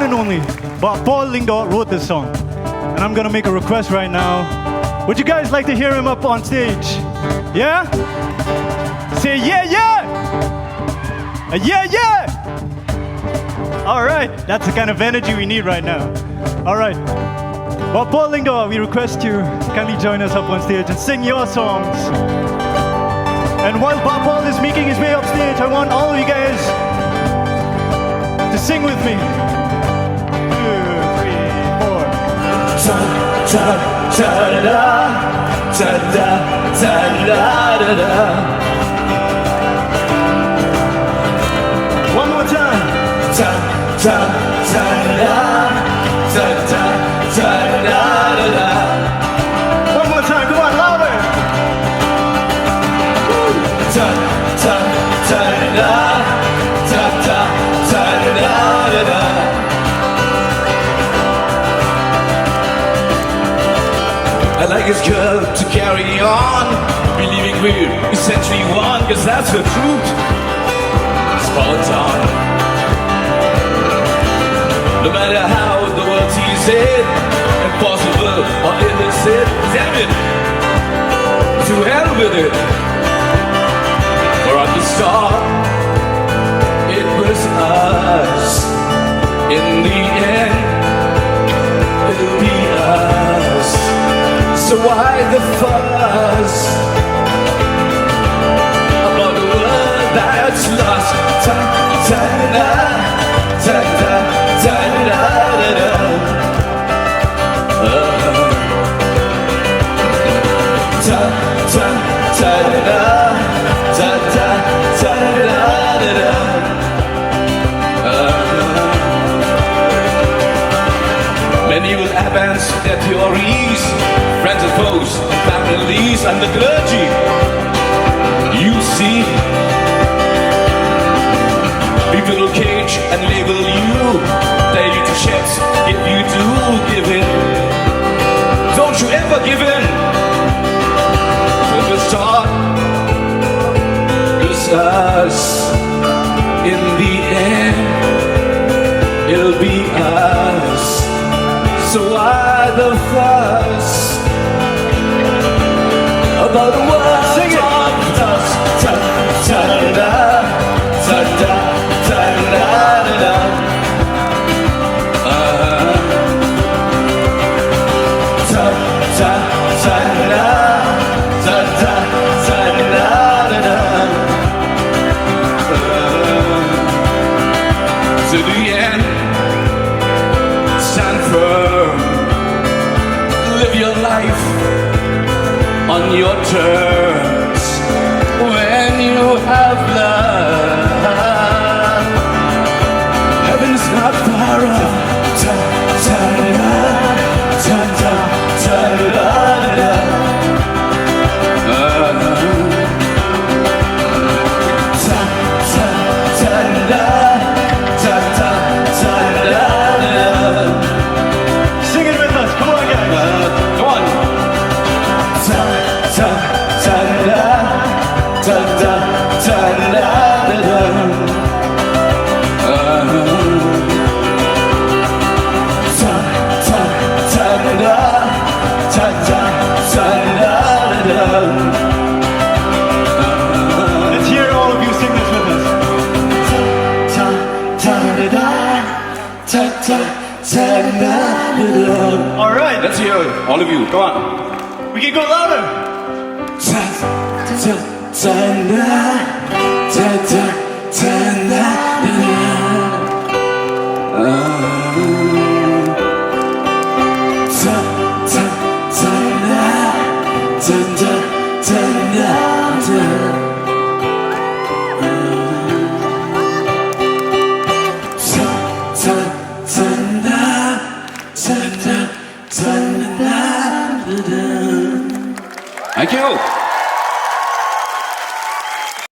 one and only Paul Lingdo wrote this song. And I'm gonna make a request right now. Would you guys like to hear him up on stage? Yeah? Say yeah, yeah! Yeah, yeah! All right, that's the kind of energy we need right now. All right. Well, Paul Lingdo, we request you kindly join us up on stage and sing your songs. And while Paul is making his way up stage, I want all of you guys to sing with me. 2, 3, 4. Ta ta ta da ta da ta da da da. One more time. Ta ta ta da ta da ta da da da. One more time. Come on, louder. Ta ta ta da ta ta ta da da da. I like his girl to carry on, believing we're essentially one, cause that's the truth. Spot on. No matter how the world sees it, impossible or illicit, damn it, to hell with it. For at the start, it was us. In the end, it'll be us. So why the fuss about a word that's lost? Ta ta da ta da ta da da da. Ta ta ta da ta ta ta da da da. Many will advance their theories, friends and foes, families and the clergy. You see, people will cage and label you, dare you to shed if you do give in. Don't you ever give in. From the start, it's us. In the end, it'll be us. So why the fuss about the world? Sing it! Ta ta ta da ta da ta da da da. Ta ta ta da ta ta ta da da da. To the end, stand firm. Live your life on your terms. When you have love, heaven's not far off. Ta ta da ta ta ta da da. Ta ta ta da ta ta ta da da. Sing it with us. Come on, guys. Come on. Ta ta ta da ta ta ta da da da. Ta ta ta da ta ta ta da da. Let's hear all of you sing this with us. Ta ta da ta ta ta da da. All right. Let's hear it, all of you. Come on. We can go louder. Ta ta ta da ta ta ta da.